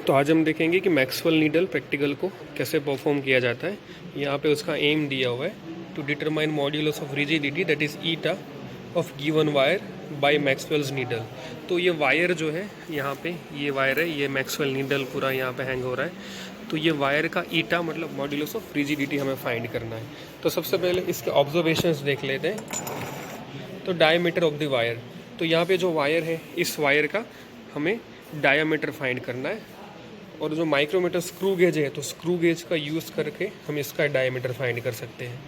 तो आज हम देखेंगे कि मैक्सवेल नीडल प्रैक्टिकल को कैसे परफॉर्म किया जाता है। यहाँ पे उसका एम दिया हुआ है to determine modulus of rigidity that is eta of given wire by Maxwell's needle. तो ये वायर जो है यहाँ पे ये वायर है, ये मैक्सवेल नीडल पूरा यहाँ पे हैंग हो रहा है। तो ये वायर का ईटा मतलब मॉड्यूलस ऑफ रिजिडिटी हमें फाइंड करना है। तो सबसे पहले इसके ऑब्जर्वेशंस देख लेते हैं। तो डायमीटर ऑफ द वायर, तो यहाँ पे जो वायर है इस वायर का हमें डायमीटर फाइंड करना है। और जो माइक्रोमीटर स्क्रू गेज है तो स्क्रू गेज का यूज़ करके हम इसका डायमीटर फाइंड कर सकते हैं,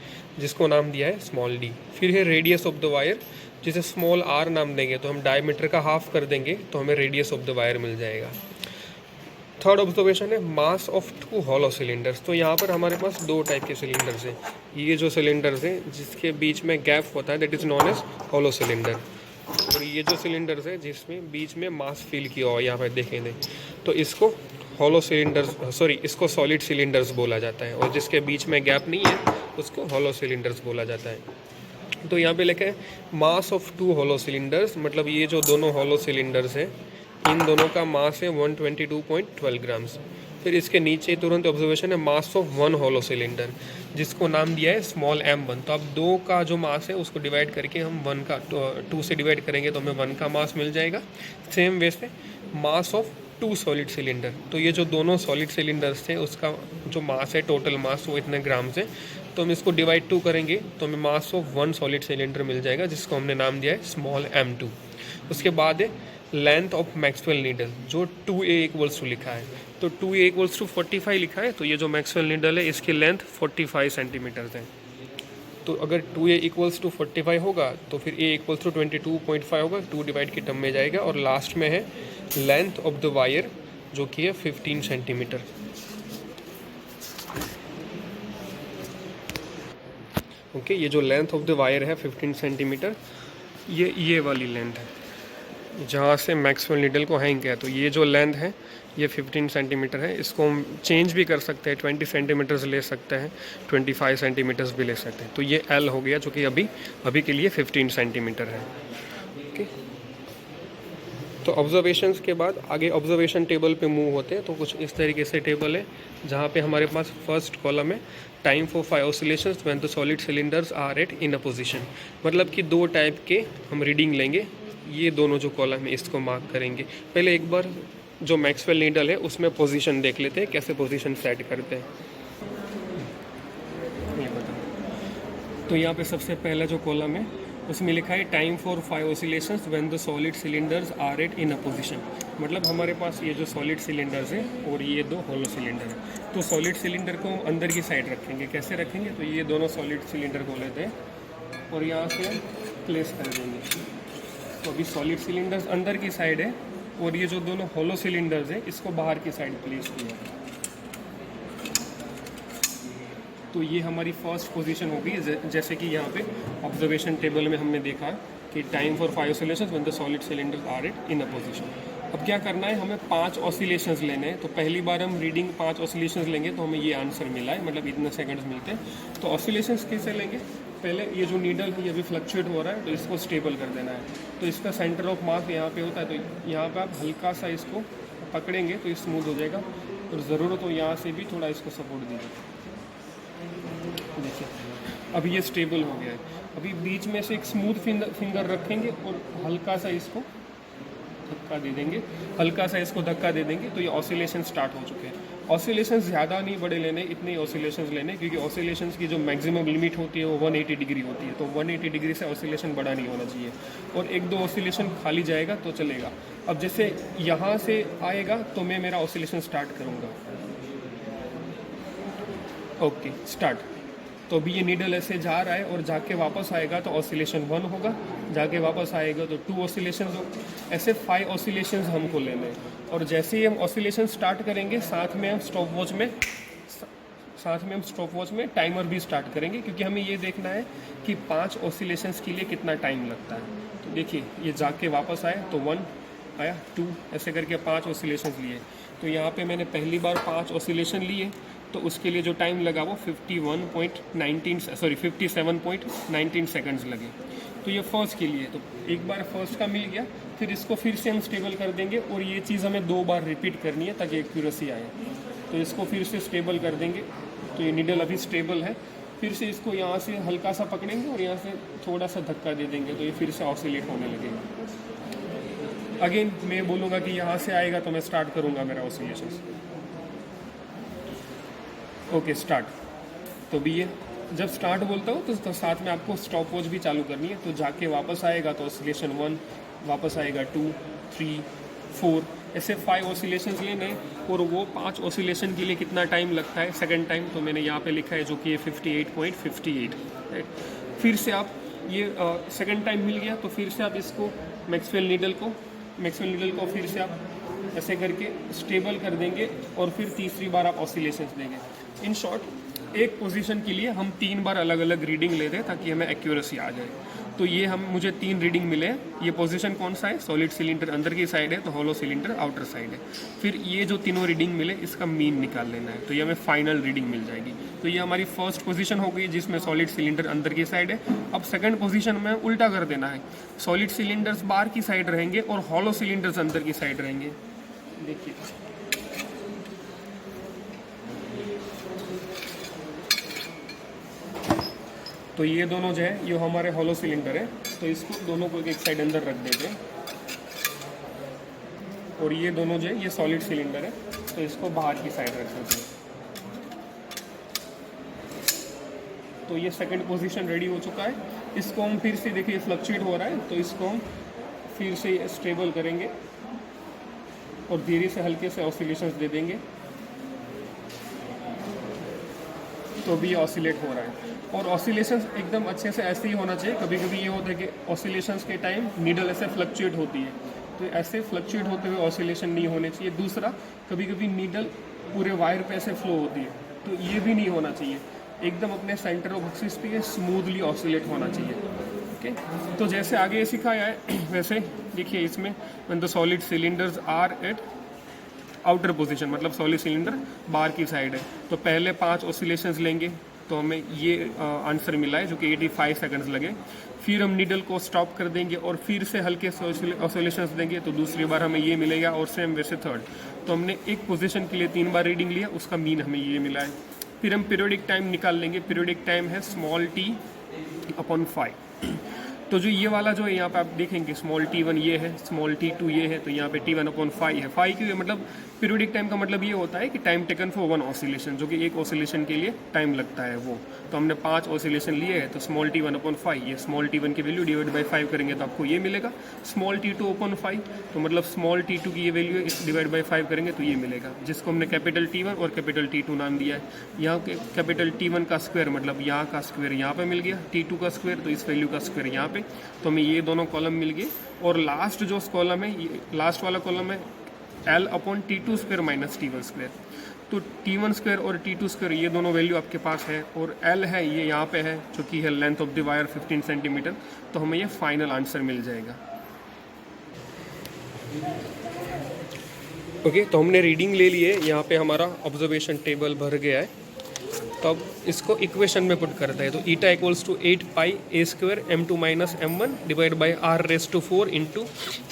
जिसको नाम दिया है स्मॉल डी। फिर है रेडियस ऑफ द वायर, जिसे स्मॉल आर नाम देंगे तो हम डायमीटर का हाफ कर देंगे तो हमें रेडियस ऑफ द वायर मिल जाएगा। थर्ड ऑब्जर्वेशन है mass of two hollow cylinders. तो यहाँ पर हमारे पास दो टाइप के सिलेंडर्स हैं। ये जो सिलेंडर्स हैं जिसके बीच में गैप होता है that is known as hollow cylinder. और ये जो सिलेंडर्स है जिसमें बीच में मास फिल किया हुआ यहाँ पर देखेंगे तो इसको हॉलो सिलेंडर्स इसको सॉलिड सिलेंडर्स बोला जाता है। और जिसके बीच में गैप नहीं है उसको हॉलो सिलेंडर्स बोला जाता है। तो यहाँ पे लिखा है mass of two hollow cylinders, मतलब ये जो दोनों हॉलो सिलेंडर्स हैं इन दोनों का मास है 122.12 ग्राम्स। फिर इसके नीचे तुरंत ऑब्जर्वेशन है mass of one hollow cylinder, जिसको नाम दिया है स्मॉल m1। तो अब दो का जो मास है उसको डिवाइड करके हम वन का 2 से डिवाइड करेंगे तो हमें 1 का मास मिल जाएगा। सेम वे से मास ऑफ 2 सॉलिड सिलेंडर, तो ये जो दोनों सॉलिड सिलेंडर्स थे उसका जो मास है टोटल मास वो इतने ग्राम्स है। तो हम इसको डिवाइड 2 करेंगे तो हमें मास ऑफ 1 सॉलिड सिलेंडर मिल जाएगा, जिसको हमने नाम दिया है स्मॉल m2। उसके बाद है लेंथ ऑफ मैक्सवेल नीडल, जो 2a इक्वल्स टू लिखा है। तो 2a इक्वल्स टू 45 लिखा है, तो ये जो मैक्सवेल नीडल है इसकी लेंथ 45 सेंटीमीटर है। तो अगर 2a इक्वल्स टू 45 होगा तो फिर a इक्वल्स टू 22.5 होगा, 2 डिवाइड की टर्म में जाएगा। और लास्ट में है लेंथ ऑफ द वायर जो कि है 15 सेंटीमीटर। ओके, ये जो लेंथ ऑफ द वायर है 15 सेंटीमीटर, ये वाली लेंथ है जहाँ से मैक्सवेल नीडल को हैंग किया। तो ये जो लेंथ है ये 15 सेंटीमीटर है। इसको हम चेंज भी कर सकते हैं, 20 सेंटीमीटर्स ले सकते हैं, 25 सेंटीमीटर्स भी ले सकते हैं। तो ये L हो गया जो कि अभी के लिए 15 सेंटीमीटर है। ओके, तो ऑब्जर्वेशंस के बाद आगे ऑब्जर्वेशन टेबल पे मूव होते हैं। तो कुछ इस तरीके से टेबल है जहाँ पे हमारे पास फर्स्ट कॉलम है time for 5 oscillations when the solid cylinders are at in a position, मतलब कि 2 टाइप के हम रीडिंग लेंगे। ये दोनों जो कॉलम है इसको मार्क करेंगे। पहले एक बार जो मैक्सवेल नीडल है उसमें पोजीशन देख लेते हैं, कैसे पोजीशन सेट करते हैं ये बताओ। तो यहाँ पे सबसे पहला जो कॉलम है उसमें लिखा है time for 5 oscillations when the solid cylinders are at in a position, मतलब हमारे पास ये जो सॉलिड सिलेंडर्स हैं और ये 2 हॉलो सिलेंडर है। तो सॉलिड सिलेंडर को हम अंदर की साइड रखेंगे। कैसे रखेंगे, तो ये दोनों सॉलिड सिलेंडर को लेते हैं और यहाँ से प्लेस कर देंगे। तो अभी सॉलिड सिलेंडर्स अंदर की साइड है और ये जो दोनों हॉलो सिलेंडर्स है इसको बाहर की साइड प्लेस किया है। तो ये हमारी फर्स्ट पोजीशन होगी, जैसे कि यहाँ पे ऑब्जर्वेशन टेबल में हमने देखा कि time for 5 oscillations when the solid cylinders are at in a position. अब क्या करना है, हमें 5 ऑसिलेशंस लेने हैं। तो पहली बार हम रीडिंग 5 ऑसिलेशंस लेंगे तो हमें ये आंसर मिला है, मतलब इतने सेकंड्स मिलते हैं। तो ऑसिलेशंस कैसे लेंगे, पहले ये जो नीडल है ये भी फ्लक्चुएट हो रहा है तो इसको स्टेबल कर देना है। तो इसका सेंटर ऑफ मास यहाँ पे होता है, तो यहाँ पे आप हल्का सा इसको पकड़ेंगे तो ये स्मूथ हो जाएगा। और ज़रूरत हो यहाँ से भी थोड़ा इसको सपोर्ट दीजिए। देखिए अभी ये स्टेबल हो गया है। अभी बीच में से एक स्मूथ फिंगर रखेंगे और हल्का सा इसको धक्का दे देंगे, हल्का सा इसको धक्का दे देंगे तो ये ऑसिलेशन स्टार्ट हो चुके हैं। ऑसिलेशंस ज़्यादा नहीं बड़े लेने, इतने ऑसिलेशंस लेने, क्योंकि ऑसिलेशंस की जो मैक्सिमम लिमिट होती है वो 180 डिग्री होती है। तो 180 डिग्री से ऑसिलेशन बड़ा नहीं होना चाहिए और 1-2 ऑसिलेशन खाली जाएगा तो चलेगा। अब जैसे यहाँ से आएगा तो मैं मेरा ऑसिलेशन स्टार्ट करूँगा। Okay, start. तो अभी ये नीडल ऐसे जा रहा है और जाके वापस आएगा तो ऑसिलेशन 1 होगा, जाके वापस आएगा तो 2 ऑसिलेशंस हो। ऐसे 5 ऑसिलेशंस हमको लेने हैं। और जैसे ही हम ऑसिलेशन स्टार्ट करेंगे साथ में हम स्टॉप वॉच में टाइमर भी स्टार्ट करेंगे, क्योंकि हमें ये देखना है कि 5 ऑसिलेशंस के लिए कितना टाइम लगता है। तो देखिए ये जाके वापस आए तो 1 आया, 2, ऐसे करके 5 ऑसिलेशंस लिए। तो यहाँ पे मैंने पहली बार 5 ऑसिलेशन लिए तो उसके लिए जो टाइम लगा वो 57.19 सेकंड्स लगे। तो ये फर्स्ट के लिए, तो एक बार फर्स्ट का मिल गया, फिर इसको फिर से हम स्टेबल कर देंगे और ये चीज़ हमें 2 बार रिपीट करनी है ताकि एक्यूरेसी आए। तो इसको फिर से स्टेबल कर देंगे, तो ये नीडल अभी स्टेबल है। फिर से इसको यहाँ से हल्का सा पकड़ेंगे और यहाँ से थोड़ा सा धक्का दे देंगे, तो ये फिर से ऑसिलेट होने लगेगा। अगेन मैं बोलूँगा कि यहाँ से आएगा तो मैं स्टार्ट करूँगा मेरा ऑसिलेशन। Okay start. तो भी ये जब स्टार्ट बोलता हूँ तो साथ में आपको स्टॉप वॉच भी चालू करनी है। तो जाके वापस आएगा तो ऑसिलेशन 1, वापस आएगा 2, 3, 4, ऐसे 5 ऑसिलेशंस लेने हैं। और वो 5 ऑसिलेशन के लिए कितना टाइम लगता है सेकंड टाइम, तो मैंने यहाँ पे लिखा है जो कि 58.58, राइट। फिर से आप ये सेकंड टाइम मिल गया तो फिर से आप इसको मैक्सवेल नीडल को फिर से आप ऐसे करके स्टेबल कर देंगे और फिर तीसरी बार आप ऑसिलेशंस देंगे। इन शॉर्ट एक पोजीशन के लिए हम 3 बार अलग अलग रीडिंग लेते हैं ताकि हमें एक्यूरेसी आ जाए। तो ये मुझे 3 रीडिंग मिले हैं। ये पोजीशन कौन सा है, सॉलिड सिलेंडर अंदर की साइड है, तो हॉलो सिलेंडर आउटर साइड है। फिर ये जो तीनों रीडिंग मिले इसका मीन निकाल लेना है, तो ये हमें फाइनल रीडिंग मिल जाएगी। तो ये हमारी फर्स्ट पोजीशन हो गई जिसमें सॉलिड सिलेंडर अंदर की साइड है। अब सेकंड पोजीशन में उल्टा कर देना है, सॉलिड सिलेंडर्स बाहर की साइड रहेंगे और हॉलो सिलेंडर्स अंदर की साइड रहेंगे। देखिए तो ये दोनों जो है ये हमारे हॉलो सिलेंडर है, तो इसको दोनों को एक साइड अंदर रख देते हैं। और ये दोनों जो है ये सॉलिड सिलेंडर है, तो इसको बाहर की साइड रख देते हैं। तो ये सेकंड पोजीशन रेडी हो चुका है। इसको हम फिर से देखिए फ्लक्चुएट हो रहा है, तो इसको हम फिर से स्टेबल करेंगे और धीरे से हल्के से ऑसिलेशंस दे देंगे, तो भी ऑसिलेट हो रहा है। और ऑसिलेशंस एकदम अच्छे से ऐसे ही होना चाहिए। कभी कभी ये होता है कि ऑसिलेशंस के टाइम नीडल ऐसे फ्लक्चुएट होती है, तो ऐसे फ्लक्चुएट होते हुए ऑसिलेशन नहीं होने चाहिए। दूसरा, कभी कभी नीडल पूरे वायर पे ऐसे फ्लो होती है, तो ये भी नहीं होना चाहिए। एकदम अपने सेंटर ऑफ एक्सिस पे स्मूथली ऑसिलेट होना चाहिए। ओके, तो जैसे आगे सिखाया है वैसे देखिए इसमें when the solid cylinders are at outer position, मतलब सॉलिड सिलेंडर बाहर की साइड है, तो पहले 5 ऑसिलेशंस लेंगे, तो हमें ये आंसर मिला है जो कि 85 सेकंड्स लगे। फिर हम नीडल को स्टॉप कर देंगे और फिर से हल्के से ऑसिलेशंस देंगे, तो दूसरी बार हमें ये मिलेगा। और सेम वैसे थर्ड, तो हमने एक पोजीशन के लिए 3 बार रीडिंग लिया, उसका मीन हमें ये मिला है। फिर हम पीरियोडिक टाइम निकाल लेंगे। पीरियोडिक टाइम है स्मॉल t/5। तो जो ये वाला जो है यहाँ पे आप देखेंगे स्मॉल t1 ये है, स्मॉल t2 ये है, तो यहाँ पे t1/5 है। 5 क्यों है, मतलब पीरियोडिक टाइम का मतलब ये होता है कि टाइम टेकन फॉर 1 ऑसिलेशन, जो कि एक ऑसिलेशन के लिए टाइम लगता है वो। तो हमने 5 ऑसिलेशन लिए हैं, तो स्मॉल t1/5, ये स्मॉल t1 की वैल्यू डिवाइड बाई 5 करेंगे तो आपको ये मिलेगा। स्मॉल t2/5, तो मतलब स्मॉल t2 की ये वैल्यू है, इस डिवाइड बाई 5 करेंगे तो ये मिलेगा, जिसको हमने कैपिटल T1 और कैपिटल T2 नाम दिया है। यहाँ के कैपिटल T1 का स्क्वायर मतलब यहाँ का स्क्वायर यहाँ पे मिल गया, T2 का स्क्वायर तो इस वैल्यू का स्क्वायर यहाँ पे, तो हमें ये दोनों कॉलम मिल गए। और लास्ट जो कॉलम है, लास्ट वाला कॉलम है L/T2² माइनस T1²। तो T1² और T2² ये दोनों वैल्यू आपके पास है, और L है ये यहाँ पे है जो कि है length of the wire 15 centimetre, तो हमें ये फाइनल आंसर मिल जाएगा। ओके, तो हमने रीडिंग ले लिए, यहाँ पे हमारा ऑब्जर्वेशन टेबल भर गया है। तो अब इसको इक्वेशन में पुट करते हैं, तो eta equals to 8πa² m2 minus m1 divide by r⁴ into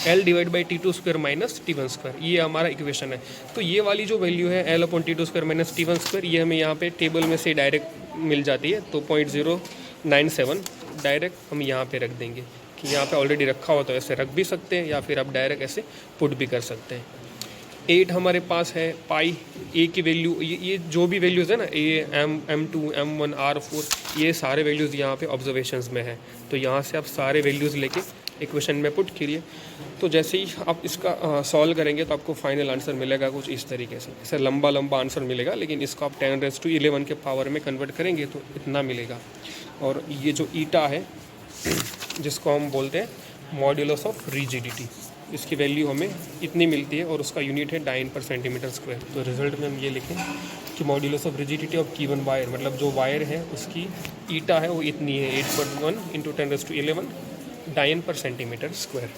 L divide by T2² minus T1², ये हमारा इक्वेशन है। तो ये वाली जो वैल्यू है L/T2² माइनस T1², ये हमें यहाँ पे टेबल में से डायरेक्ट मिल जाती है, तो 0.097 डायरेक्ट हम यहाँ पे रख देंगे। कि यहाँ पे ऑलरेडी रखा हो तो ऐसे रख भी सकते हैं, या फिर आप डायरेक्ट ऐसे पुट भी कर सकते हैं। 8 हमारे पास है, पाई ए की वैल्यू, ये जो भी वैल्यूज़ है ना, ए m2 m1 r4, ये सारे वैल्यूज़ यहाँ पे ऑब्जर्वेशंस में है। तो यहाँ से आप सारे वैल्यूज़ लेके इक्वेशन में पुट करिए। तो जैसे ही आप इसका सॉल्व करेंगे तो आपको फाइनल आंसर मिलेगा कुछ इस तरीके से। ऐसे लंबा आंसर मिलेगा, लेकिन इसको आप 10⁻11 के पावर में कन्वर्ट करेंगे तो इतना मिलेगा। और ये जो ईटा है जिसको हम बोलते हैं मॉड्यूलस ऑफ रिजिडिटी, इसकी वैल्यू हमें इतनी मिलती है और उसका यूनिट है डाइन पर सेंटीमीटर स्क्वायर। तो रिजल्ट में हम ये लिखें कि modulus of rigidity of given wire, मतलब जो वायर है उसकी ईटा है वो इतनी है 8.1 × 10⁻11 डाइन पर सेंटीमीटर स्क्वायर।